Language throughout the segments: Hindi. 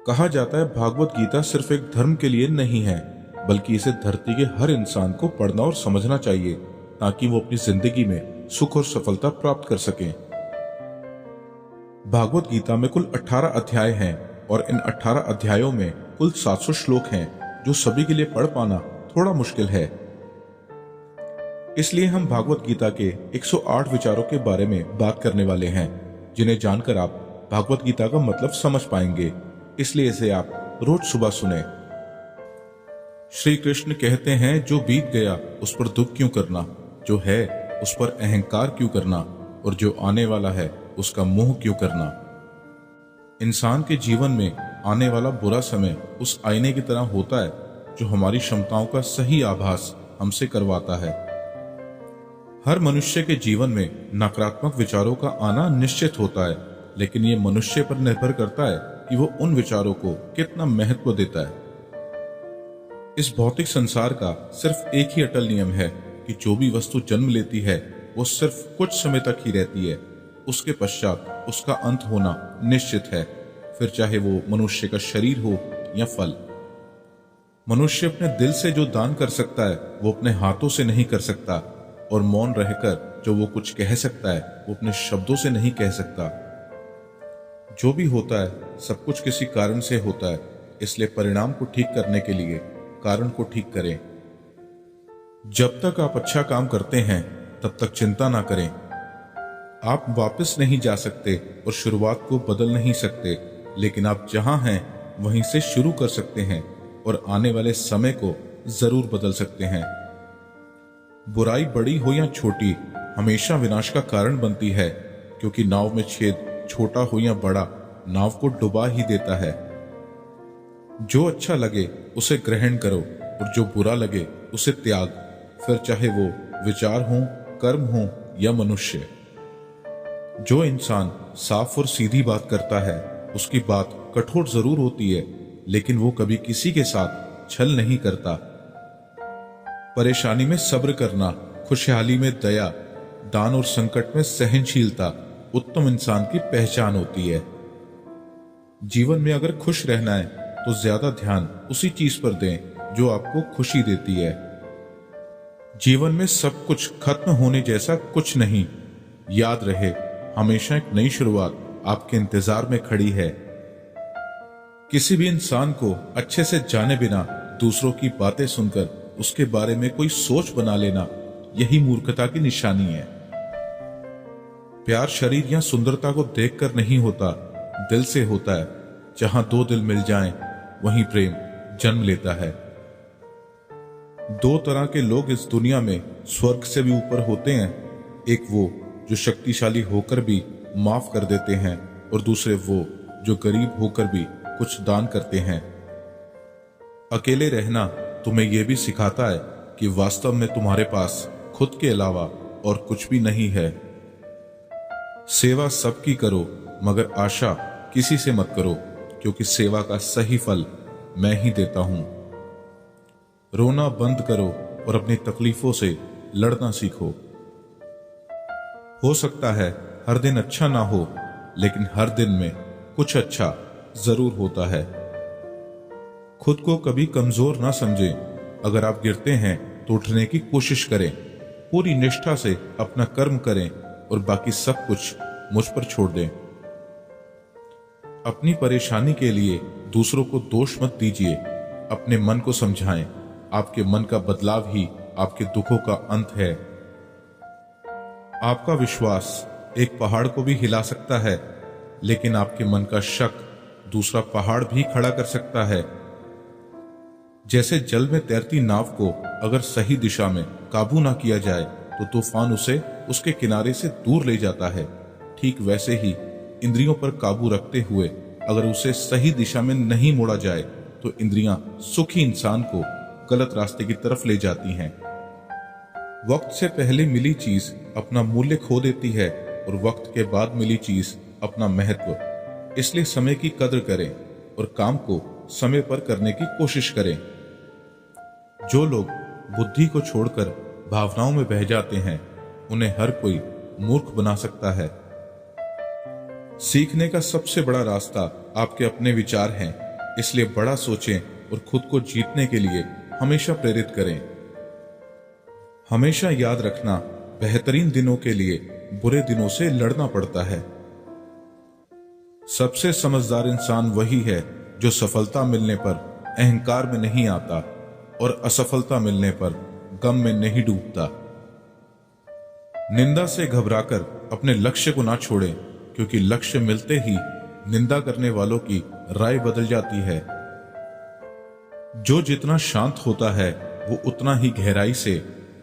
कहा जाता है भागवत गीता सिर्फ एक धर्म के लिए नहीं है, बल्कि इसे धरती के हर इंसान को पढ़ना और समझना चाहिए ताकि वो अपनी जिंदगी में सुख और सफलता प्राप्त कर सकें। भागवत गीता में कुल 18 अध्याय हैं और इन 18 अध्यायों में कुल 700 श्लोक हैं, जो सभी के लिए पढ़ पाना थोड़ा मुश्किल है। इसलिए हम भागवत गीता के 108 विचारों के बारे में बात करने वाले हैं, जिन्हें जानकर आप भागवत गीता का मतलब समझ पाएंगे। इसलिए इसे आप रोज सुबह सुने। श्री कृष्ण कहते हैं, जो बीत गया उस पर दुख क्यों करना, जो है उस पर अहंकार क्यों करना, और जो आने वाला है उसका मोह क्यों करना। इंसान के जीवन में आने वाला बुरा समय उस आईने की तरह होता है जो हमारी क्षमताओं का सही आभास हमसे करवाता है। हर मनुष्य के जीवन में नकारात्मक विचारों का आना निश्चित होता है, लेकिन ये मनुष्य पर निर्भर करता है कि वो उन विचारों को कितना महत्व देता है। इस भौतिक संसार का सिर्फ एक ही अटल नियम है कि जो भी वस्तु जन्म लेती है वो सिर्फ कुछ समय तक ही रहती है, उसके पश्चात उसका अंत होना निश्चित है, फिर चाहे वो मनुष्य का शरीर हो या फल। मनुष्य अपने दिल से जो दान कर सकता है वो अपने हाथों से नहीं कर सकता, और मौन रहकर जो वो कुछ कह सकता है वो अपने शब्दों से नहीं कह सकता। जो भी होता है सब कुछ किसी कारण से होता है, इसलिए परिणाम को ठीक करने के लिए कारण को ठीक करें। जब तक आप अच्छा काम करते हैं तब तक चिंता ना करें। आप वापस नहीं जा सकते और शुरुआत को बदल नहीं सकते, लेकिन आप जहां हैं वहीं से शुरू कर सकते हैं और आने वाले समय को जरूर बदल सकते हैं। बुराई बड़ी हो या छोटी हमेशा विनाश का कारण बनती है, क्योंकि नाव में छेद छोटा हो या बड़ा नाव को डुबा ही देता है। जो अच्छा लगे उसे ग्रहण करो और जो बुरा लगे उसे त्याग, फिर चाहे वो विचार हो, कर्म हो या मनुष्य। जो इंसान साफ और सीधी बात करता है उसकी बात कठोर जरूर होती है, लेकिन वो कभी किसी के साथ छल नहीं करता। परेशानी में सब्र करना, खुशहाली में दया, दान और संकट में सहनशीलता उत्तम इंसान की पहचान होती है। जीवन में अगर खुश रहना है तो ज्यादा ध्यान उसी चीज पर दें जो आपको खुशी देती है। जीवन में सब कुछ खत्म होने जैसा कुछ नहीं। याद रहे, हमेशा एक नई शुरुआत आपके इंतजार में खड़ी है। किसी भी इंसान को अच्छे से जाने बिना दूसरों की बातें सुनकर उसके बारे में कोई सोच बना लेना, यही मूर्खता की निशानी है। प्यार शरीर या सुंदरता को देखकर नहीं होता, दिल से होता है। जहां दो दिल मिल जाएं, वहीं प्रेम जन्म लेता है। दो तरह के लोग इस दुनिया में स्वर्ग से भी ऊपर होते हैं। एक वो जो शक्तिशाली होकर भी माफ कर देते हैं, और दूसरे वो जो गरीब होकर भी कुछ दान करते हैं। अकेले रहना तुम्हें यह भी सिखाता है कि वास्तव में तुम्हारे पास खुद के अलावा और कुछ भी नहीं है। सेवा सबकी करो, मगर आशा किसी से मत करो, क्योंकि सेवा का सही फल मैं ही देता हूं। रोना बंद करो और अपनी तकलीफों से लड़ना सीखो। हो सकता है हर दिन अच्छा ना हो, लेकिन हर दिन में कुछ अच्छा जरूर होता है। खुद को कभी कमजोर ना समझें। अगर आप गिरते हैं तो उठने की कोशिश करें। पूरी निष्ठा से अपना कर्म करें और बाकी सब कुछ मुझ पर छोड़ दें। अपनी परेशानी के लिए दूसरों को दोष मत दीजिए, अपने मन को समझाएं। आपके मन का बदलाव ही आपके दुखों का अंत है। आपका विश्वास एक पहाड़ को भी हिला सकता है, लेकिन आपके मन का शक दूसरा पहाड़ भी खड़ा कर सकता है। जैसे जल में तैरती नाव को अगर सही दिशा में काबू ना किया जाए तो तूफान उसे उसके किनारे से दूर ले जाता है, ठीक वैसे ही इंद्रियों पर काबू रखते हुए अगर उसे सही दिशा में नहीं मोड़ा जाए तो इंद्रियां सुखी इंसान को गलत रास्ते की तरफ ले जाती हैं। वक्त से पहले मिली चीज अपना मूल्य खो देती है और वक्त के बाद मिली चीज अपना महत्व। इसलिए समय की कदर करें और काम को समय पर करने की कोशिश करें। जो लोग बुद्धि को छोड़कर भावनाओं में बह जाते हैं, उन्हें हर कोई मूर्ख बना सकता है। सीखने का सबसे बड़ा रास्ता आपके अपने विचार हैं, इसलिए बड़ा सोचें और खुद को जीतने के लिए हमेशा प्रेरित करें। हमेशा याद रखना, बेहतरीन दिनों के लिए बुरे दिनों से लड़ना पड़ता है। सबसे समझदार इंसान वही है जो सफलता मिलने पर अहंकार में नहीं आता और असफलता मिलने पर गम में नहीं डूबता। निंदा से घबराकर अपने लक्ष्य को ना छोड़ें, क्योंकि लक्ष्य मिलते ही निंदा करने वालों की राय बदल जाती है। जो जितना शांत होता है वो उतना ही गहराई से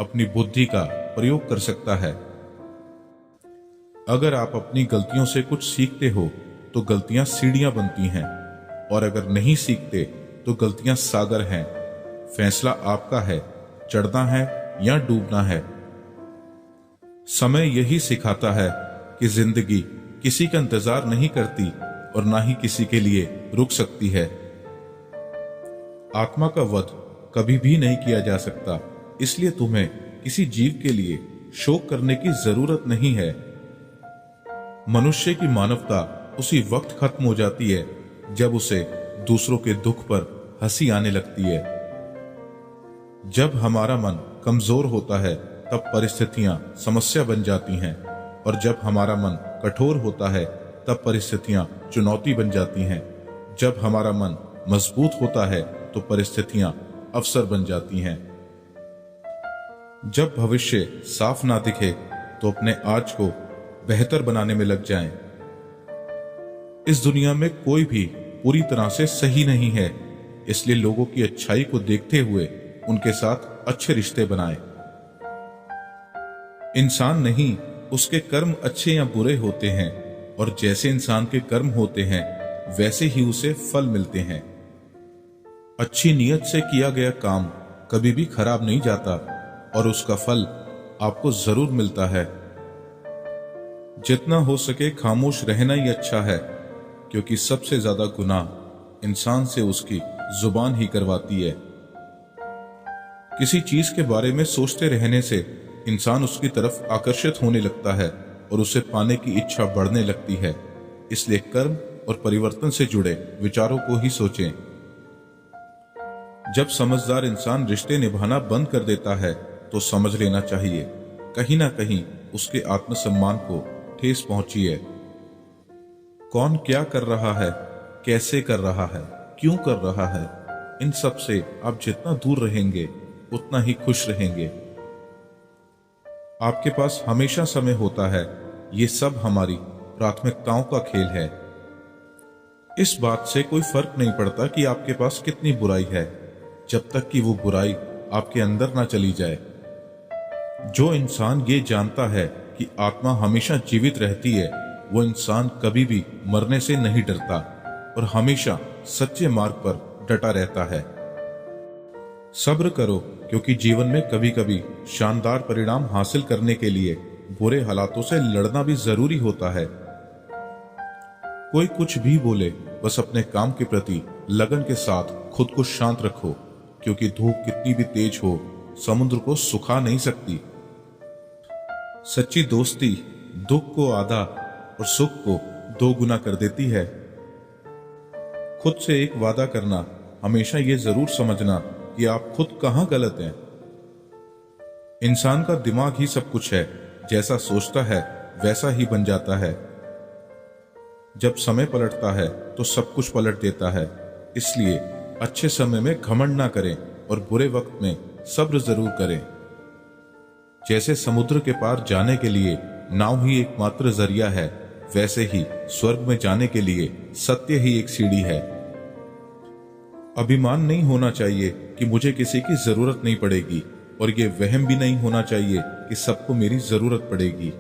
अपनी बुद्धि का प्रयोग कर सकता है। अगर आप अपनी गलतियों से कुछ सीखते हो तो गलतियां सीढ़ियां बनती हैं, और अगर नहीं सीखते तो गलतियां सागर हैं। फैसला आपका है, चढ़ना है या डूबना है। समय यही सिखाता है कि जिंदगी किसी का इंतजार नहीं करती और ना ही किसी के लिए रुक सकती है। आत्मा का वध कभी भी नहीं किया जा सकता, इसलिए तुम्हें किसी जीव के लिए शोक करने की जरूरत नहीं है। मनुष्य की मानवता उसी वक्त खत्म हो जाती है जब उसे दूसरों के दुख पर हंसी आने लगती है। जब हमारा मन कमजोर होता है तब परिस्थितियां समस्या बन जाती हैं, और जब हमारा मन कठोर होता है तब परिस्थितियां चुनौती बन जाती हैं। जब हमारा मन मजबूत होता है तो परिस्थितियां अवसर बन जाती हैं। जब भविष्य साफ ना दिखे तो अपने आज को बेहतर बनाने में लग जाएं। इस दुनिया में कोई भी पूरी तरह से सही नहीं है, इसलिए लोगों की अच्छाई को देखते हुए उनके साथ अच्छे रिश्ते बनाएं। इंसान नहीं, उसके कर्म अच्छे या बुरे होते हैं, और जैसे इंसान के कर्म होते हैं वैसे ही उसे फल मिलते हैं। अच्छी नीयत से किया गया काम कभी भी खराब नहीं जाता और उसका फल आपको जरूर मिलता है। जितना हो सके खामोश रहना ही अच्छा है, क्योंकि सबसे ज्यादा गुनाह इंसान से उसकी जुबान ही करवाती है। किसी चीज के बारे में सोचते रहने से इंसान उसकी तरफ आकर्षित होने लगता है और उसे पाने की इच्छा बढ़ने लगती है। इसलिए कर्म और परिवर्तन से जुड़े विचारों को ही सोचें। जब समझदार इंसान रिश्ते निभाना बंद कर देता है तो समझ लेना चाहिए कहीं ना कहीं उसके आत्मसम्मान को ठेस पहुंची है। कौन क्या कर रहा है, कैसे कर रहा है, क्यों कर रहा है, इन सब से आप जितना दूर रहेंगे उतना ही खुश रहेंगे। आपके पास हमेशा समय होता है, ये सब हमारी प्राथमिकताओं का खेल है। इस बात से कोई फर्क नहीं पड़ता कि आपके पास कितनी बुराई है, जब तक कि वो बुराई आपके अंदर ना चली जाए। जो इंसान ये जानता है कि आत्मा हमेशा जीवित रहती है, वो इंसान कभी भी मरने से नहीं डरता और हमेशा सच्चे मार्ग पर डटा रहता है। सब्र करो, क्योंकि जीवन में कभी कभी शानदार परिणाम हासिल करने के लिए बुरे हालातों से लड़ना भी जरूरी होता है। कोई कुछ भी बोले, बस अपने काम के प्रति लगन के साथ खुद को शांत रखो, क्योंकि धूप कितनी भी तेज हो समुद्र को सुखा नहीं सकती। सच्ची दोस्ती दुख को आधा और सुख को 2 गुना कर देती है। खुद से एक वादा करना, हमेशा ये जरूर समझना कि आप खुद कहां गलत हैं। इंसान का दिमाग ही सब कुछ है, जैसा सोचता है वैसा ही बन जाता है। जब समय पलटता है तो सब कुछ पलट देता है। इसलिए अच्छे समय में घमंड ना करें और बुरे वक्त में सब्र जरूर करें। जैसे समुद्र के पार जाने के लिए नाव ही एकमात्र जरिया है, वैसे ही स्वर्ग में जाने के लिए सत्य ही एक सीढ़ी है। अभिमान नहीं होना चाहिए कि मुझे किसी की जरूरत नहीं पड़ेगी, और ये वहम भी नहीं होना चाहिए कि सबको मेरी जरूरत पड़ेगी।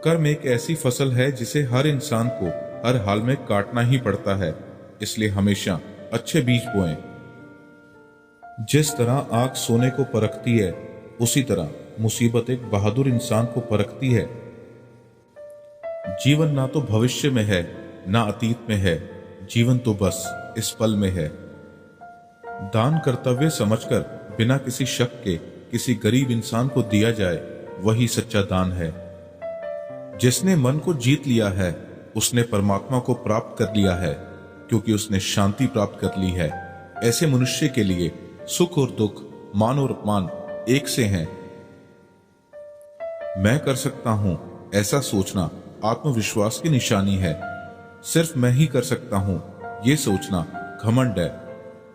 कर्म एक ऐसी फसल है जिसे हर इंसान को हर हाल में काटना ही पड़ता है, इसलिए हमेशा अच्छे बीज बोएं। जिस तरह आग सोने को परखती है, उसी तरह मुसीबत एक बहादुर इंसान को परखती है। जीवन ना तो भविष्य में है ना अतीत में है, जीवन तो बस इस पल में है। दान कर्तव्य समझकर बिना किसी शक के किसी गरीब इंसान को दिया जाए, वही सच्चा दान है। जिसने मन को जीत लिया है, उसने परमात्मा को प्राप्त कर लिया है। क्योंकि उसने शांति प्राप्त कर ली है। ऐसे मनुष्य के लिए सुख और दुख, मान और अपमान एक से हैं। मैं कर सकता हूं ऐसा सोचना आत्मविश्वास की निशानी है। सिर्फ मैं ही कर सकता हूं ये सोचना घमंड है।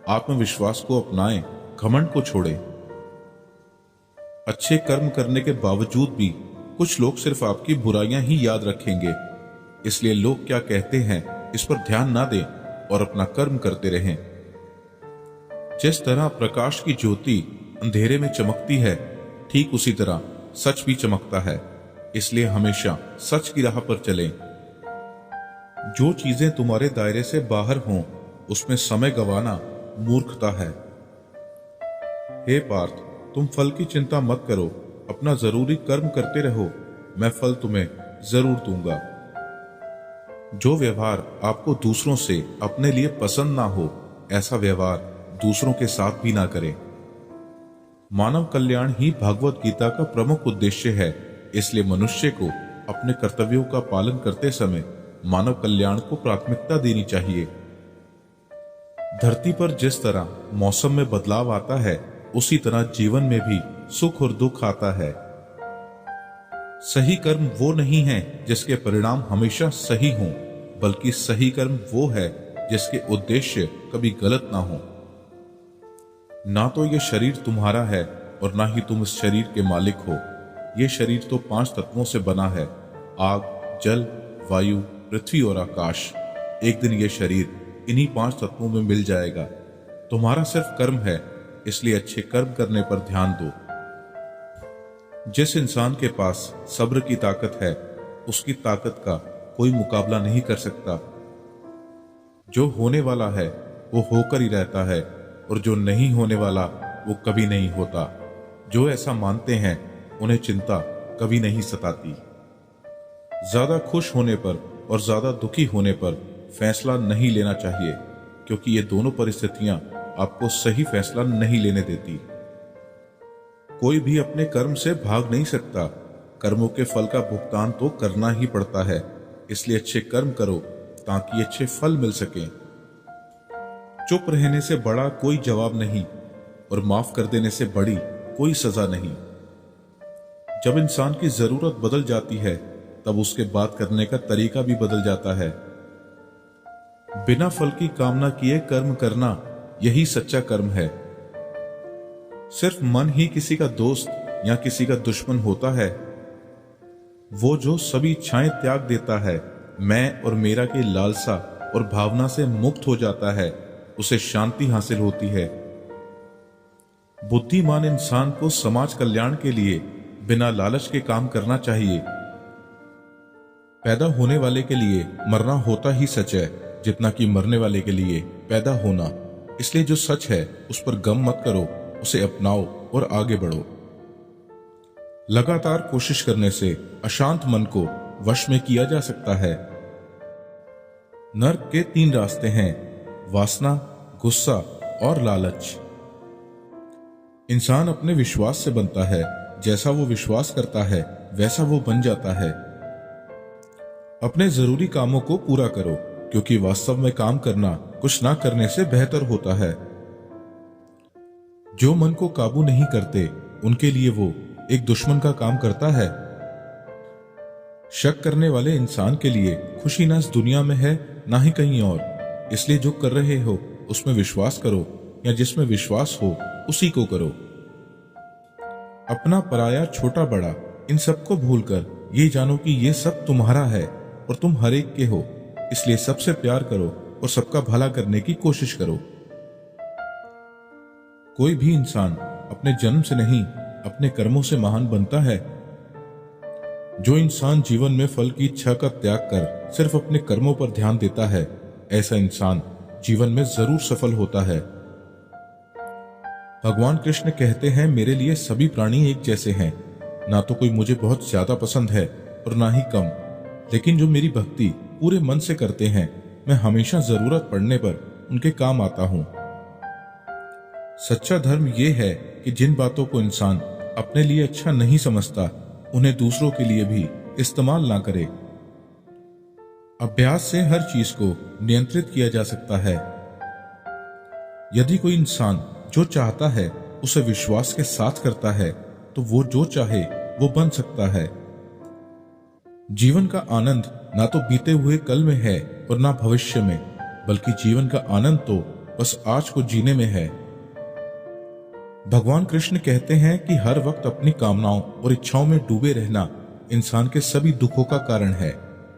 आत्मविश्वास को अपनाएं, घमंड को छोड़ें। अच्छे कर्म करने के बावजूद भी कुछ लोग सिर्फ आपकी बुराइयां ही याद रखेंगे। इसलिए लोग क्या कहते हैं इस पर ध्यान ना दें और अपना कर्म करते रहें। जिस तरह प्रकाश की ज्योति अंधेरे में चमकती है, ठीक उसी तरह सच भी चमकता है। इसलिए हमेशा सच की राह पर चलें। जो चीजें तुम्हारे दायरे से बाहर हों, उसमें समय गंवाना मूर्खता है। हे पार्थ, तुम फल की चिंता मत करो, अपना जरूरी कर्म करते रहो, मैं फल तुम्हें जरूर दूंगा। जो व्यवहार आपको दूसरों से अपने लिए पसंद ना हो, ऐसा व्यवहार दूसरों के साथ भी ना करें। मानव कल्याण ही भागवत गीता का प्रमुख उद्देश्य है। इसलिए मनुष्य को अपने कर्तव्यों का पालन करते समय मानव कल्याण को प्राथमिकता देनी चाहिए। धरती पर जिस तरह मौसम में बदलाव आता है, उसी तरह जीवन में भी सुख और दुख आता है। सही कर्म वो नहीं है जिसके परिणाम हमेशा सही हों, बल्कि सही कर्म वो है जिसके उद्देश्य कभी गलत ना हो। ना तो ये शरीर तुम्हारा है और ना ही तुम इस शरीर के मालिक हो। ये शरीर तो 5 तत्वों से बना है, आग, जल, वायु, पृथ्वी और आकाश। एक दिन ये शरीर इन्हीं 5 तत्वों में मिल जाएगा। तुम्हारा सिर्फ कर्म है, इसलिए अच्छे कर्म करने पर ध्यान दो। जिस इंसान के पास सब्र की ताकत है, उसकी ताकत का कोई मुकाबला नहीं कर सकता। जो होने वाला है वो होकर ही रहता है, और जो नहीं होने वाला वो कभी नहीं होता। जो ऐसा मानते हैं उन्हें चिंता कभी नहीं सताती। ज्यादा खुश होने पर और ज्यादा दुखी होने पर फैसला नहीं लेना चाहिए, क्योंकि ये दोनों परिस्थितियां आपको सही फैसला नहीं लेने देती। कोई भी अपने कर्म से भाग नहीं सकता। कर्मों के फल का भुगतान तो करना ही पड़ता है। इसलिए अच्छे कर्म करो ताकि अच्छे फल मिल सकें। चुप रहने से बड़ा कोई जवाब नहीं, और माफ कर देने से बड़ी कोई सजा नहीं। जब इंसान की जरूरत बदल जाती है, तब उसके बात करने का तरीका भी बदल जाता है। बिना फल की कामना किए कर्म करना, यही सच्चा कर्म है। सिर्फ मन ही किसी का दोस्त या किसी का दुश्मन होता है। वो जो सभी इच्छाएं त्याग देता है, मैं और मेरा की लालसा और भावना से मुक्त हो जाता है, उसे शांति हासिल होती है। बुद्धिमान इंसान को समाज कल्याण के लिए बिना लालच के काम करना चाहिए। पैदा होने वाले के लिए मरना होता ही सच है, जितना कि मरने वाले के लिए पैदा होना। इसलिए जो सच है उस पर गम मत करो, उसे अपनाओ और आगे बढ़ो। लगातार कोशिश करने से अशांत मन को वश में किया जा सकता है। नर्क के 3 रास्ते हैं: वासना, गुस्सा और लालच। इंसान अपने विश्वास से बनता है। जैसा वो विश्वास करता है वैसा वो बन जाता है। अपने जरूरी कामों को पूरा करो, क्योंकि वास्तव में काम करना कुछ ना करने से बेहतर होता है। जो मन को काबू नहीं करते, उनके लिए वो एक दुश्मन का काम करता है। शक करने वाले इंसान के लिए खुशी ना इस दुनिया में है, ना ही कहीं और। इसलिए जो कर रहे हो उसमें विश्वास करो, या जिसमें विश्वास हो उसी को करो। अपना पराया, छोटा बड़ा, इन सबको भूलकर ये जानो कि ये सब तुम्हारा है और तुम हर एक के हो। इसलिए सबसे प्यार करो और सबका भला करने की कोशिश करो। कोई भी इंसान अपने जन्म से नहीं, अपने कर्मों से महान बनता है। जो इंसान जीवन में फल की इच्छा का त्याग कर सिर्फ अपने कर्मों पर ध्यान देता है, ऐसा इंसान जीवन में जरूर सफल होता है। भगवान कृष्ण कहते हैं, मेरे लिए सभी प्राणी एक जैसे हैं। ना तो कोई मुझे बहुत ज्यादा पसंद है और ना ही कम, लेकिन जो मेरी भक्ति पूरे मन से करते हैं, मैं हमेशा जरूरत पड़ने पर उनके काम आता हूं। सच्चा धर्म यह है कि जिन बातों को इंसान अपने लिए अच्छा नहीं समझता, उन्हें दूसरों के लिए भी इस्तेमाल ना करे। अभ्यास से हर चीज को नियंत्रित किया जा सकता है। यदि कोई इंसान जो चाहता है उसे विश्वास के साथ करता है तो वो जो चाहे वो बन सकता है। जीवन का आनंद ना तो बीते हुए कल में है और ना भविष्य में, बल्कि जीवन का आनंद तो बस आज को जीने में है। भगवान कृष्ण कहते हैं कि हर वक्त अपनी कामनाओं और इच्छाओं में डूबे रहना इंसान के सभी दुखों का कारण है।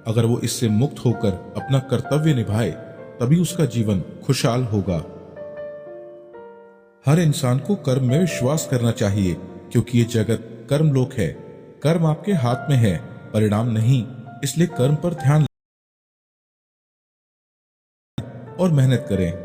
अगर वो इससे मुक्त होकर अपना कर्तव्य निभाए तभी उसका जीवन खुशहाल होगा। हर इंसान को कर्म में विश्वास करना चाहिए, क्योंकि ये जगत कर्मलोक है। कर्म आपके हाथ में है, परिणाम नहीं। इसलिए कर्म पर ध्यान और मेहनत करें।